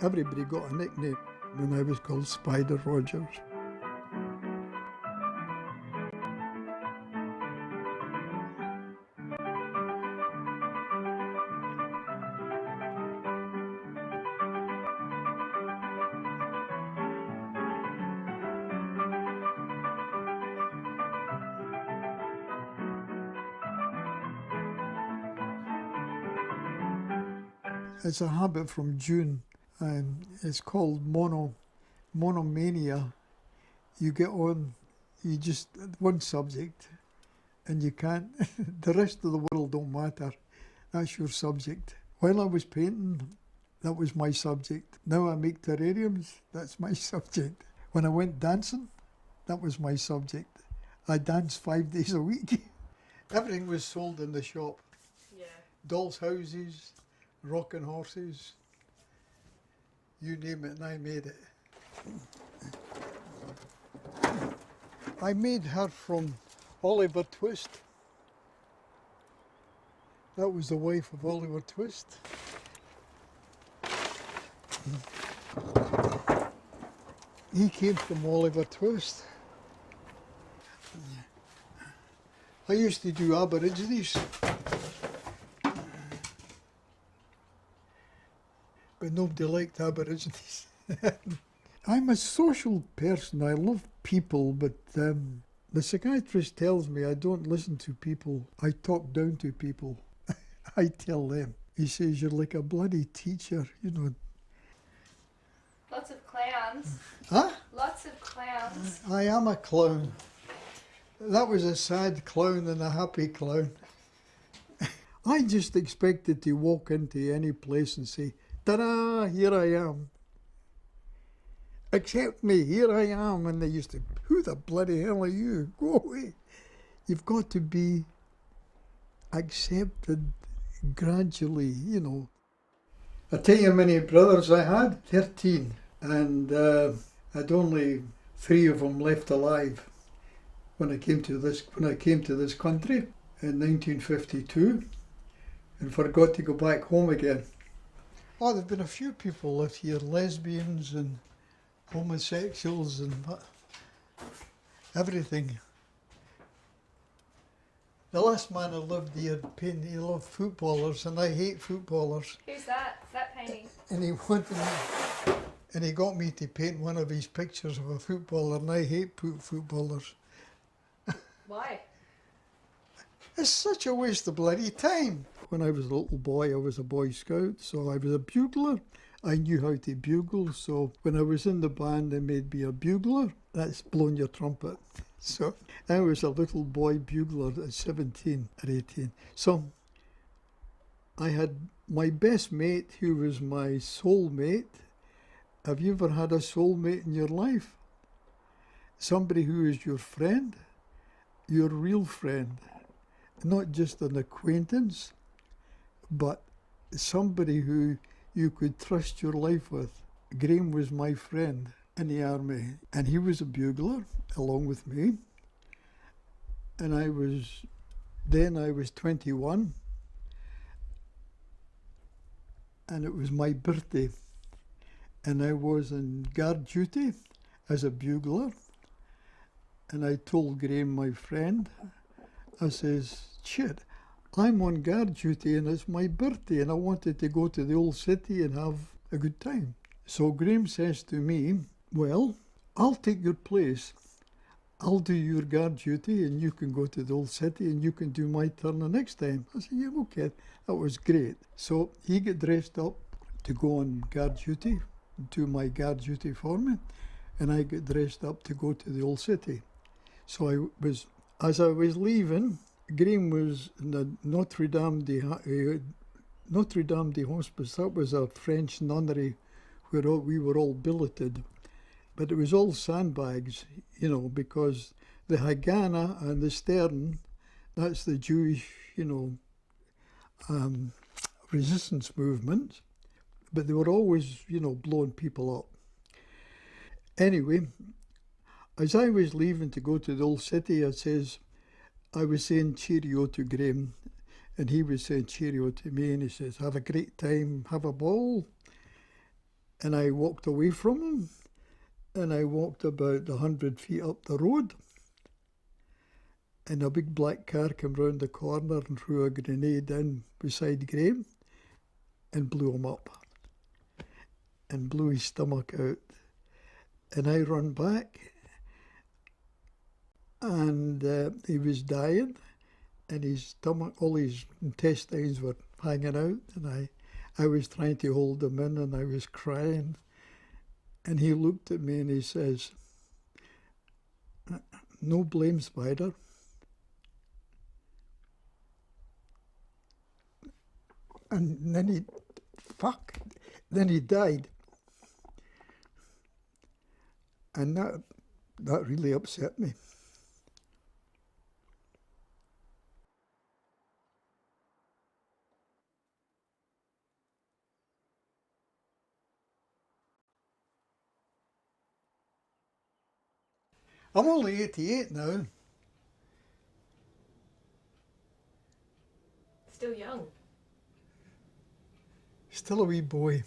Everybody got a nickname when I was called Spider Rogers. It's a habit from June, and it's called monomania. You get on, you just, one subject, and you can't, the rest of the world don't matter. That's your subject. While I was painting, that was my subject. Now I make terrariums, that's my subject. When I went dancing, that was my subject. I danced 5 days a week. Everything was sold in the shop. Yeah. Dolls' houses, rocking horses, you name it, and I made it. I made her from Oliver Twist. That was the wife of Oliver Twist. He came from Oliver Twist. I used to do Aborigines. But nobody liked Aborigines. I'm a social person. I love people, but the psychiatrist tells me I don't listen to people. I talk down to people. I tell them. He says, you're like a bloody teacher, you know. Lots of clowns. Huh? Lots of clowns. I am a clown. That was a sad clown and a happy clown. I just expected to walk into any place and say, ta-da, here I am. Accept me, here I am. And they used to, who the bloody hell are you? Go away. You've got to be accepted gradually, you know. I tell you how many brothers I had, 13. And I'd only 3 of them left alive when I came to this country in 1952 and forgot to go back home again. Oh, there've been a few people live here, lesbians and homosexuals and everything. The last man who lived here painted, he loved footballers, and I hate footballers. Who's that? Is that painting? And he wanted me, and he got me to paint one of his pictures of a footballer, and I hate footballers. Why? It's such a waste of bloody time. When I was a little boy, I was a Boy Scout, so I was a bugler. I knew how to bugle, so when I was in the band, they made me a bugler. That's blowing your trumpet. So I was a little boy bugler at 17 or 18. So I had my best mate, who was my soulmate. Have you ever had a soulmate in your life? Somebody who is your friend, your real friend. Not just an acquaintance, but somebody who you could trust your life with. Graham was my friend in the army, and he was a bugler along with me. And I was 21, and it was my birthday, and I was on guard duty as a bugler. And I told Graham, my friend, I says, shit, I'm on guard duty and it's my birthday and I wanted to go to the old city and have a good time. So Graham says to me, well, I'll take your place. I'll do your guard duty and you can go to the old city and you can do my turn the next time. I said, yeah, okay. That was great. So he got dressed up to go on guard duty, do my guard duty for me, and I got dressed up to go to the old city. So as I was leaving, Graham was in the Notre Dame de Hospice. That was a French nunnery where we were all billeted. But it was all sandbags, you know, because the Haganah and the Stern, that's the Jewish, you know, resistance movement. But they were always, you know, blowing people up. Anyway, as I was leaving to go to the old city, I was saying cheerio to Graham, and he was saying cheerio to me, and he says, have a great time, have a ball. And I walked away from him, and I walked about 100 feet up the road, and a big black car came round the corner and threw a grenade in beside Graham and blew him up and blew his stomach out. And I run back, and he was dying, and his stomach, all his intestines were hanging out, and I was trying to hold him in, and I was crying. And he looked at me and he says, "No blame, Spider." And then he died. And that really upset me. I'm only 88 now. Still young. Still a wee boy.